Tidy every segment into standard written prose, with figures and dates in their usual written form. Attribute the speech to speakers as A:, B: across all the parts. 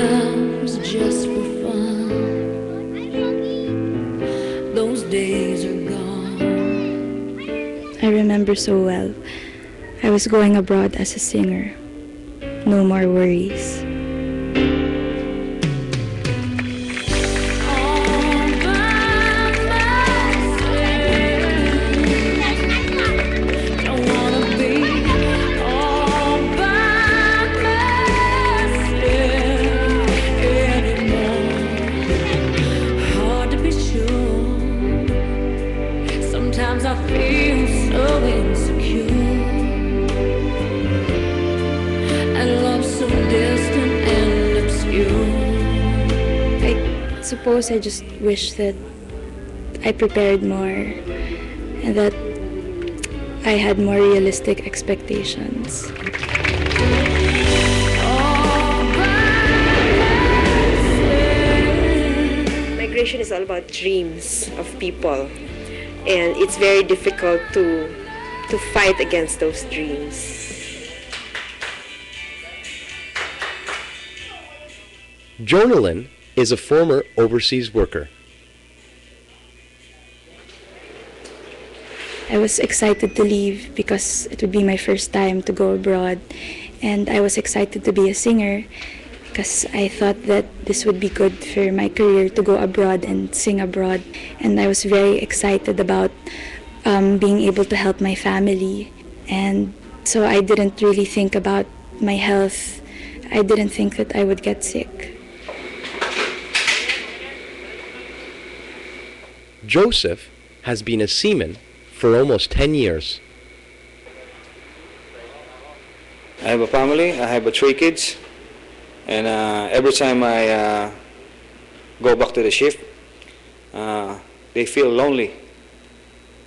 A: sometimes just for fun. Those days are gone.
B: I remember so well. I was going abroad as a singer. No more worries.
A: Sometimes I feel so insecure, and love so distant and obscure.
B: I suppose I just wish that I prepared more and that I had more realistic expectations.
C: Migration is all about dreams of people, and it's very difficult to fight against those dreams.
D: Jonalyn is a former overseas worker.
B: I was excited to leave because it would be my first time to go abroad, and I was excited to be a singer because I thought that this would be good for my career to go abroad and sing abroad. And I was very excited about being able to help my family. And so I didn't really think about my health. I didn't think that I would get sick.
D: Joseph has been a seaman for almost 10 years.
E: I have a family. I have 3 kids. And every time I go back to the ship, they feel lonely,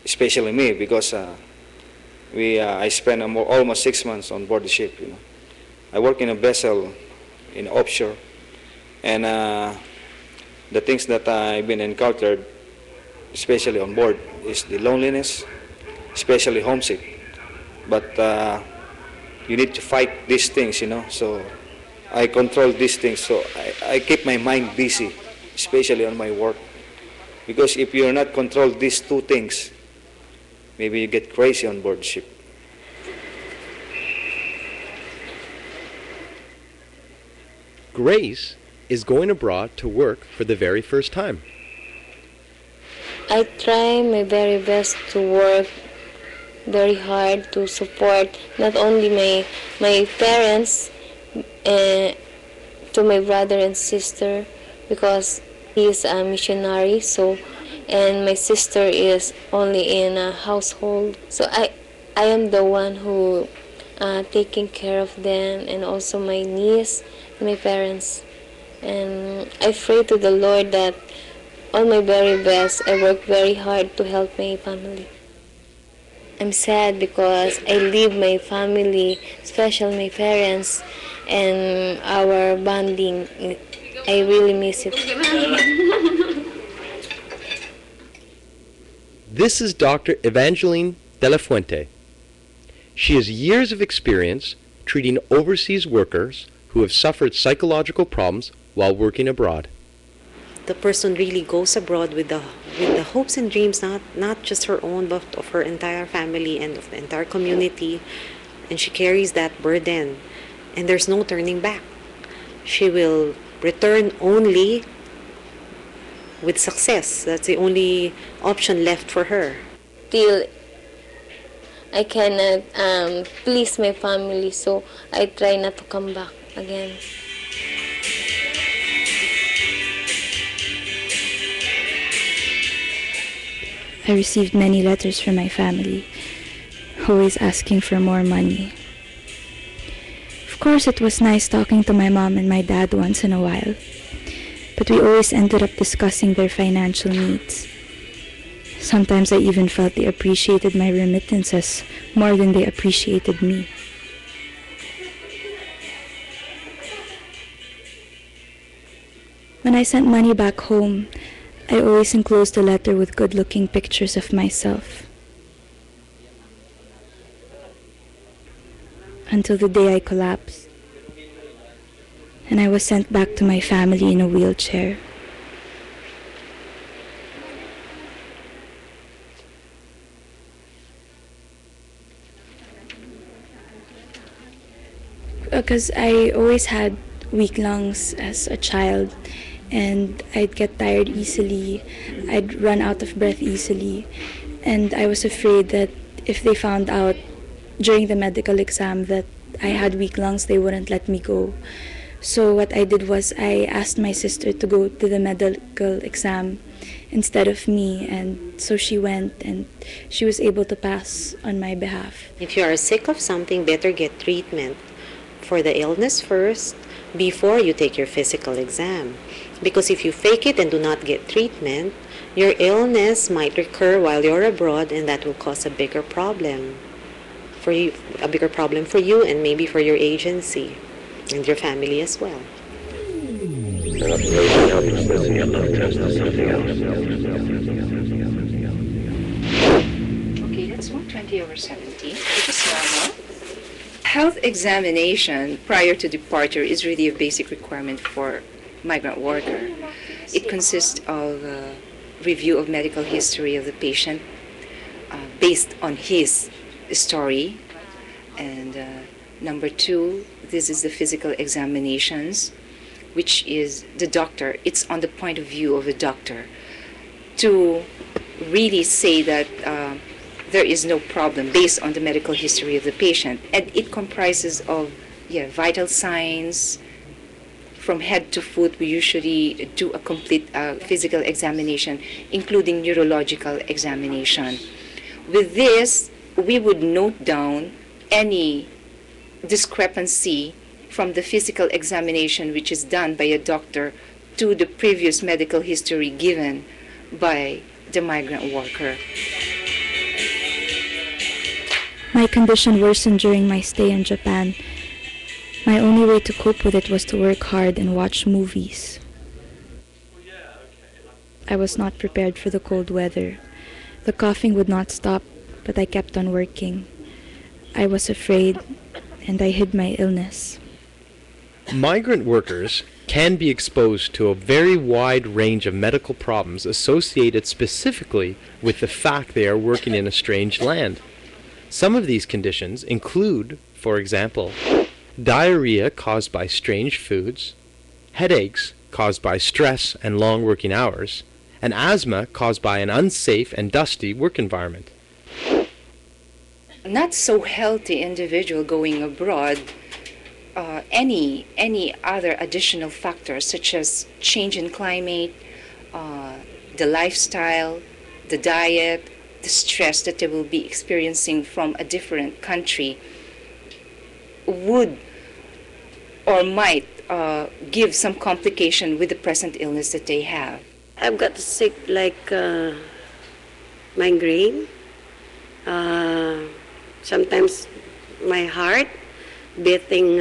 E: especially me, because I spent almost 6 months on board the ship. You know, I work in a vessel in offshore, and the things that I've been encountered, especially on board, is the loneliness, especially homesick. But you need to fight these things, you know. So I control these things, so I keep my mind busy, especially on my work. Because if you're not control these 2 things, maybe you get crazy on board ship.
D: Grace is going abroad to work for the very first time.
F: I try my very best to work very hard to support not only my parents, to my brother and sister, because he is a missionary, and my sister is only in a household. So I am the one who taking care of them, and also my niece, my parents. And I pray to the Lord that on my very best, I work very hard to help my family. I'm sad because I leave my family, especially my parents, and our bonding. I really miss it.
D: This is Dr. Evangeline De La Fuente. She has years of experience treating overseas workers who have suffered psychological problems while working abroad.
G: The person really goes abroad with the hopes and dreams, not just her own, but of her entire family and of the entire community, and she carries that burden, and there's no turning back. She will return only with success. That's the only option left for her.
F: Still, I cannot please my family, so I try not to come back again.
B: I received many letters from my family, always asking for more money. Of course, it was nice talking to my mom and my dad once in a while, but we always ended up discussing their financial needs. Sometimes I even felt they appreciated my remittances more than they appreciated me. When I sent money back home, I always enclosed a letter with good-looking pictures of myself. Until the day I collapsed. and I was sent back to my family in a wheelchair. Because I always had weak lungs as a child, and I'd get tired easily, I'd run out of breath easily, and I was afraid that if they found out during the medical exam that I had weak lungs, they wouldn't let me go. So what I did was I asked my sister to go to the medical exam instead of me, and so she went and she was able to pass on my behalf.
G: If you are sick of something, better get treatment for the illness first before you take your physical exam. Because if you fake it and do not get treatment, your illness might recur while you're abroad, and that will cause a bigger problem for you, and maybe for your agency and your family as well.
H: Okay, that's 120/17, which is normal. Health examination prior to departure is really a basic requirement for migrant worker. It consists of a review of medical history of the patient based on his story. And number two, this is the physical examinations, which is the doctor. It's on the point of view of the doctor to really say that there is no problem based on the medical history of the patient. And it comprises of vital signs. From head to foot, we usually do a complete physical examination, including neurological examination. With this, we would note down any discrepancy from the physical examination which is done by a doctor to the previous medical history given by the migrant worker.
B: My condition worsened during my stay in Japan. My only way to cope with it was to work hard and watch movies. I was not prepared for the cold weather. The coughing would not stop, but I kept on working. I was afraid, and I hid my illness.
D: Migrant workers can be exposed to a very wide range of medical problems associated specifically with the fact they are working in a strange land. Some of these conditions include, for example, diarrhea caused by strange foods, headaches caused by stress and long working hours, and asthma caused by an unsafe and dusty work environment.
H: Not so healthy individual going abroad, any other additional factors such as change in climate, the lifestyle, the diet, the stress that they will be experiencing from a different country would or might give some complication with the present illness that they have.
I: I've got sick like migraine. Sometimes my heart beating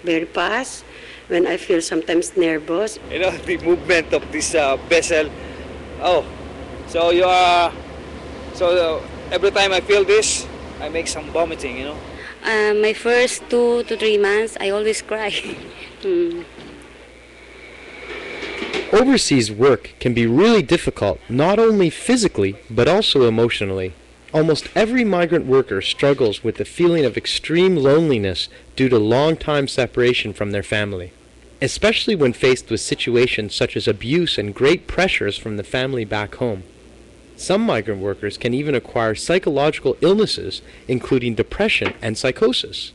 I: very fast when I feel sometimes nervous.
E: You know, the movement of this vessel. Oh, so you are. So every time I feel this, I make some vomiting, you know.
I: My first 2 to 3 months, I always cry.
D: Overseas work can be really difficult, not only physically, but also emotionally. Almost every migrant worker struggles with the feeling of extreme loneliness due to long-time separation from their family, especially when faced with situations such as abuse and great pressures from the family back home. Some migrant workers can even acquire psychological illnesses, including depression and psychosis.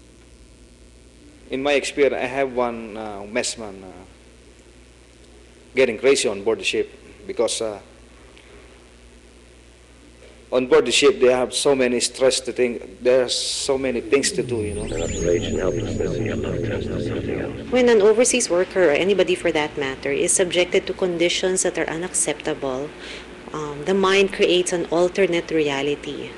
E: In my experience, I have one messman getting crazy on board the ship because on board the ship they have so many stress to think. There are so many things to do, you know.
G: When an overseas worker, or anybody for that matter, is subjected to conditions that are unacceptable, the mind creates an alternate reality.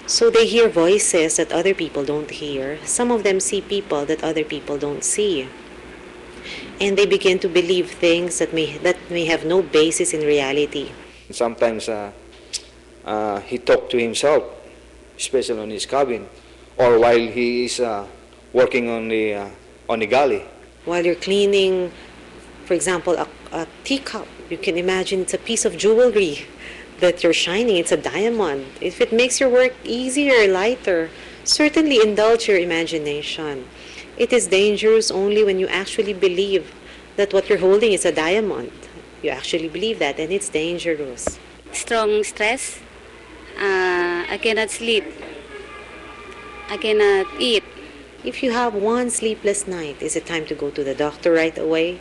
G: So they hear voices that other people don't hear. Some of them see people that other people don't see. And they begin to believe things that may have no basis in reality.
E: Sometimes he talked to himself, especially on his cabin, or while he is working on the galley.
G: While you're cleaning, for example, a teacup, you can imagine it's a piece of jewelry that you're shining. It's a diamond. If it makes your work easier, lighter, certainly indulge your imagination. It is dangerous only when you actually believe that what you're holding is a diamond. You actually believe that, and it's dangerous.
J: Strong stress. I cannot sleep. I cannot eat.
G: If you have one sleepless night, is it time to go to the doctor right away?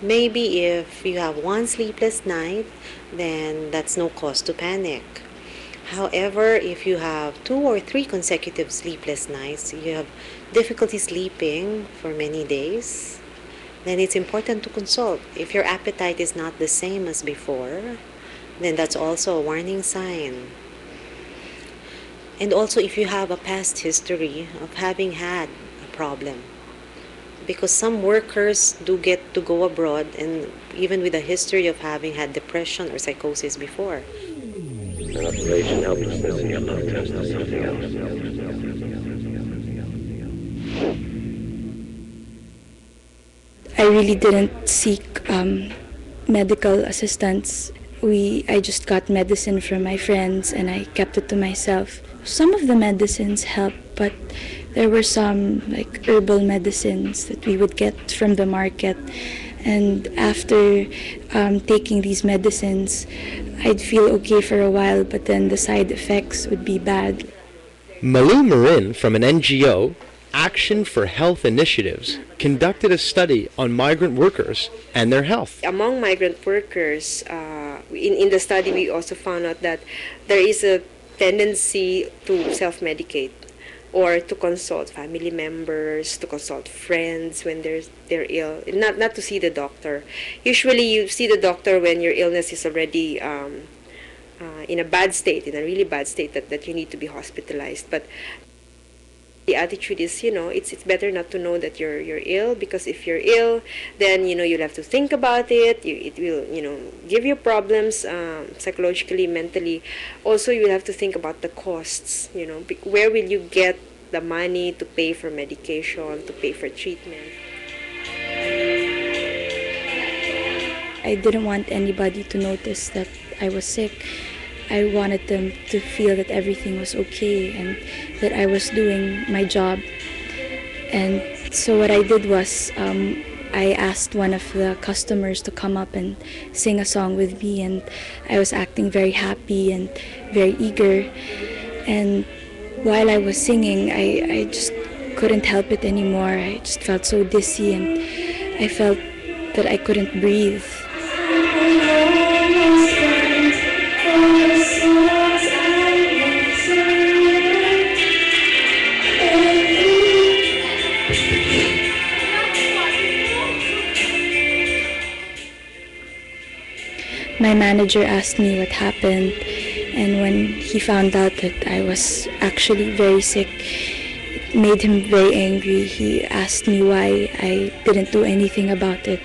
G: Maybe if you have one sleepless night, then that's no cause to panic. However, if you have 2 or 3 consecutive sleepless nights, you have difficulty sleeping for many days, then it's important to consult. If your appetite is not the same as before, then that's also a warning sign. And also if you have a past history of having had a problem. Because some workers do get to go abroad and even with a history of having had depression or psychosis before.
K: An operation helplessness and your blood test or something else.
B: I really didn't seek medical assistance. I just got medicine from my friends and I kept it to myself. Some of the medicines helped, but there were some like herbal medicines that we would get from the market. And after taking these medicines, I'd feel okay for a while, but then the side effects would be bad.
D: Malu Marin from an NGO, Action for Health Initiatives, conducted a study on migrant workers and their health.
C: Among migrant workers, in the study we also found out that there is a tendency to self-medicate or to consult family members, to consult friends when they're ill, not to see the doctor. Usually you see the doctor when your illness is already in a bad state, in a really bad state that you need to be hospitalized. But the attitude is, it's better not to know that you're ill, because if you're ill, then, you'll have to think about it. It will, give you problems psychologically, mentally. Also, you will have to think about the costs, where will you get the money to pay for medication, to pay for treatment.
B: I didn't want anybody to notice that I was sick. I wanted them to feel that everything was okay and that I was doing my job. And so what I did was I asked one of the customers to come up and sing a song with me, and I was acting very happy and very eager. And while I was singing, I just couldn't help it anymore. I just felt so dizzy and I felt that I couldn't breathe. My manager asked me what happened, and when he found out that I was actually very sick, it made him very angry. He asked me why I didn't do anything about it,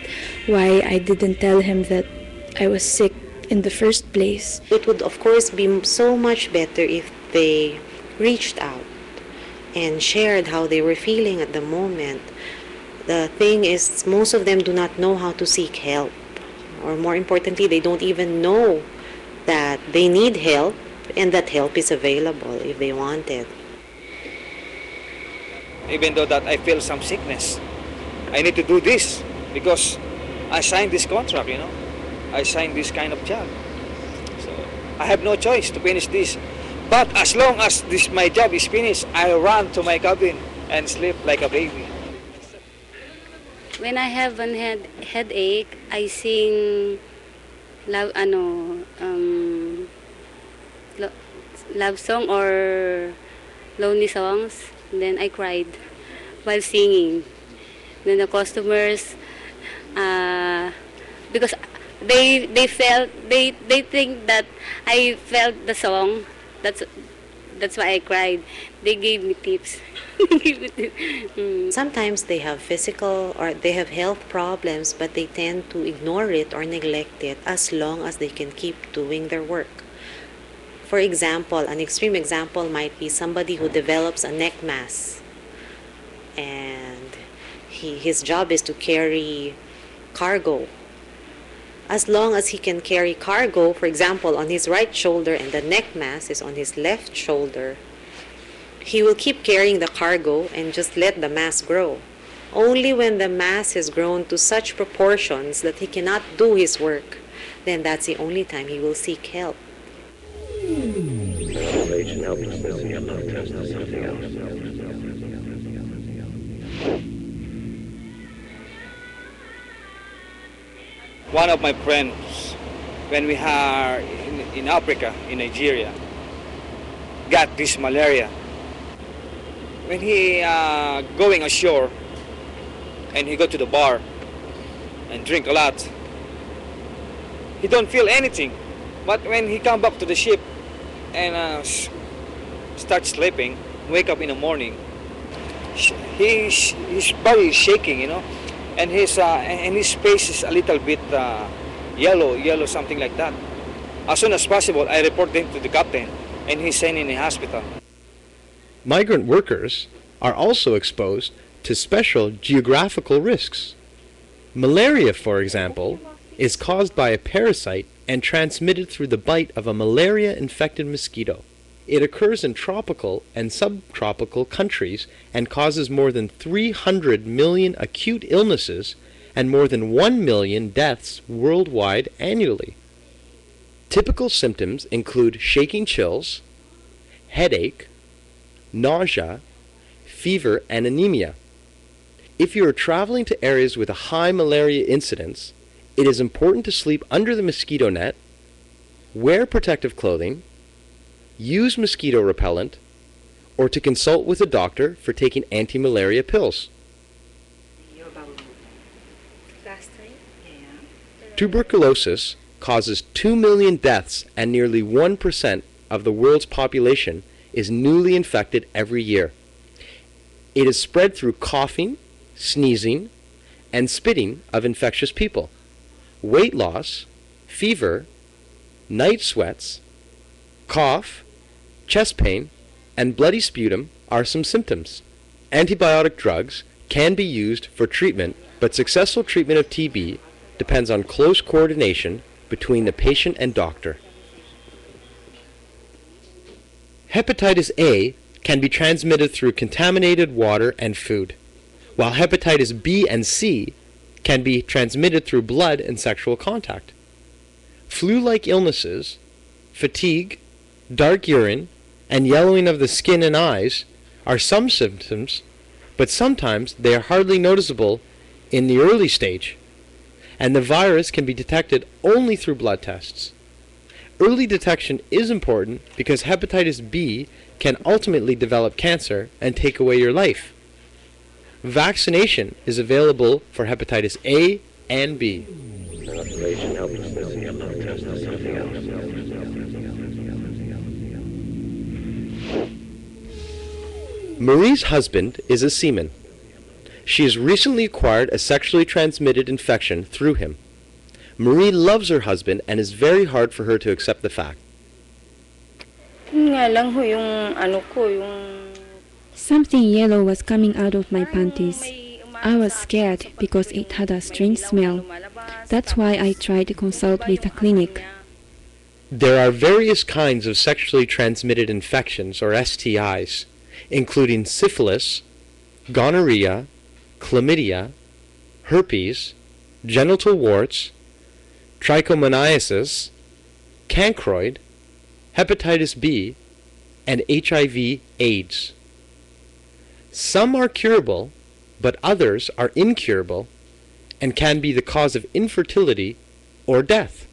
B: why I didn't tell him that I was sick in the first place.
G: It would of course be so much better if they reached out and shared how they were feeling at the moment. The thing is, most of them do not know how to seek help. Or more importantly, they don't even know that they need help and that help is available if they want it.
E: Even though that I feel some sickness, I need to do this because I signed this contract, I signed this kind of job. So I have no choice to finish this. But as long as my job is finished, I run to my cabin and sleep like a baby.
J: When I have a headache, I sing love song or lonely songs. And then I cried while singing. Then the customers, because they think that I felt the song. That's why I cried. They gave me tips.
G: Sometimes they have physical or they have health problems, but they tend to ignore it or neglect it as long as they can keep doing their work. For example, an extreme example might be somebody who develops a neck mass and his job is to carry cargo. As long as he can carry cargo, for example, on his right shoulder and the neck mass is on his left shoulder, he will keep carrying the cargo and just let the mass grow. Only when the mass has grown to such proportions that he cannot do his work, then that's the only time he will seek help.
K: Rage and helplessness in your love turns to something else.
E: One of my friends, when we are in Africa, in Nigeria, got this malaria. When he going ashore and he go to the bar and drink a lot, he don't feel anything. But when he come back to the ship and start sleeping, wake up in the morning, his body is shaking, you know, and his face is a little bit yellow, something like that. As soon as possible, I report him to the captain, and he's sent in the hospital.
D: Migrant workers are also exposed to special geographical risks. Malaria, for example, is caused by a parasite and transmitted through the bite of a malaria-infected mosquito. It occurs in tropical and subtropical countries and causes more than 300 million acute illnesses and more than 1 million deaths worldwide annually. Typical symptoms include shaking chills, headache, nausea, fever, and anemia. If you are traveling to areas with a high malaria incidence, it is important to sleep under the mosquito net, wear protective clothing, use mosquito repellent, or to consult with a doctor for taking anti-malaria pills. Tuberculosis causes 2 million deaths and nearly 1% of the world's population is newly infected every year. It is spread through coughing, sneezing, and spitting of infectious people. Weight loss, fever, night sweats, cough, chest pain, and bloody sputum are some symptoms. Antibiotic drugs can be used for treatment, but successful treatment of TB depends on close coordination between the patient and doctor. Hepatitis A can be transmitted through contaminated water and food, while hepatitis B and C can be transmitted through blood and sexual contact. Flu-like illnesses, fatigue, dark urine, and yellowing of the skin and eyes are some symptoms, but sometimes they are hardly noticeable in the early stage, and the virus can be detected only through blood tests. Early detection is important because hepatitis B can ultimately develop cancer and take away your life. Vaccination is available for hepatitis A and B.
K: Rage and helplessness in your love turns to something else.
D: Marie's husband is a seaman. She has recently acquired a sexually transmitted infection through him. Marie loves her husband and is very hard for her to accept the fact.
L: Something yellow was coming out of my panties. I was scared because it had a strange smell. That's why I tried to consult with a clinic.
D: There are various kinds of sexually transmitted infections, or STIs, including syphilis, gonorrhea, chlamydia, herpes, genital warts, trichomoniasis, cancroid, hepatitis B, and HIV/AIDS. Some are curable, but others are incurable and can be the cause of infertility or death.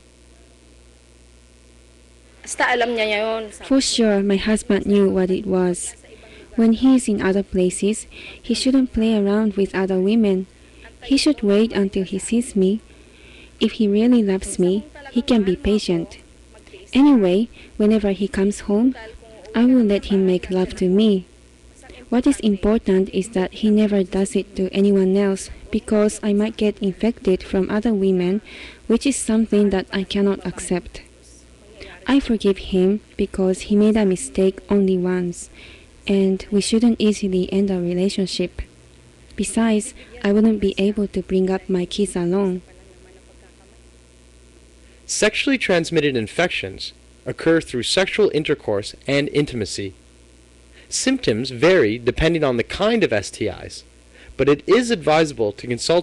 L: For sure, my husband knew what it was. When he's in other places, he shouldn't play around with other women. He should wait until he sees me. If he really loves me, he can be patient. Anyway, whenever he comes home, I will let him make love to me. What is important is that he never does it to anyone else, because I might get infected from other women, which is something that I cannot accept. I forgive him because he made a mistake only once, and we shouldn't easily end our relationship. Besides, I wouldn't be able to bring up my kids alone.
D: Sexually transmitted infections occur through sexual intercourse and intimacy. Symptoms vary depending on the kind of STIs, but it is advisable to consult